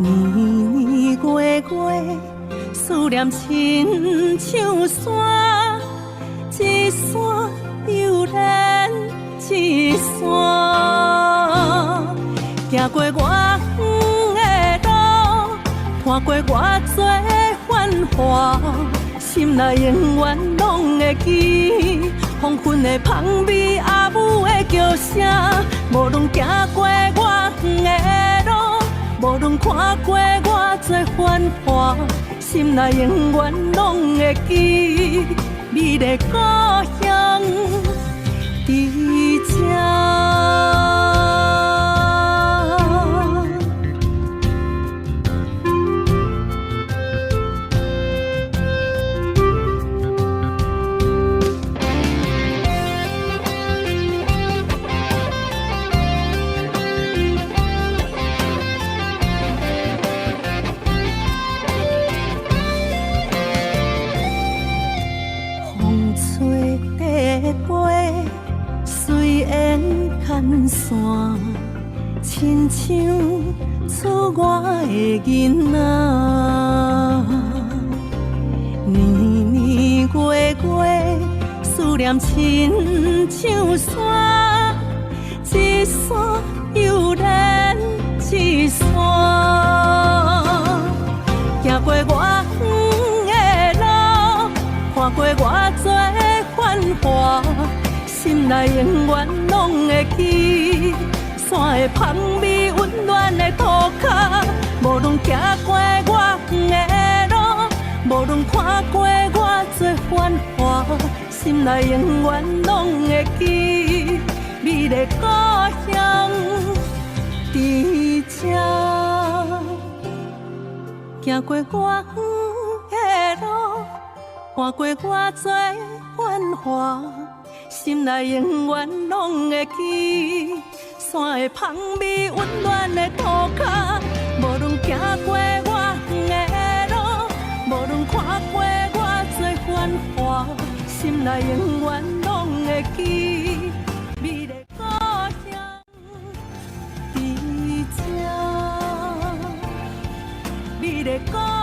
年年月月，思念亲像山，一山又连一山。行过我远的路，看过偌多繁华，心内永远拢会记。黄昏的香味，阿母的叫声，无论行过我远的路，无论看过偌多繁华，心内永远拢会记。你的故乡在这。随缘牵线，亲像厝外的囡仔。年年月月，思念亲像山，一山又连一山。行过我远的路，看过偌多繁华，心内永远拢会记。山的香味，温暖的土脚，无论行过我远的路，无论看过偌多繁华，心内永远拢会记。你的故乡在这。行过我远的路，看过偌多繁华，心内永远拢会记。山的香味，温暖的土脚，无论行过我远的路，无论看过偌多繁华，心内永远拢会记。你的故乡在这，你的故乡。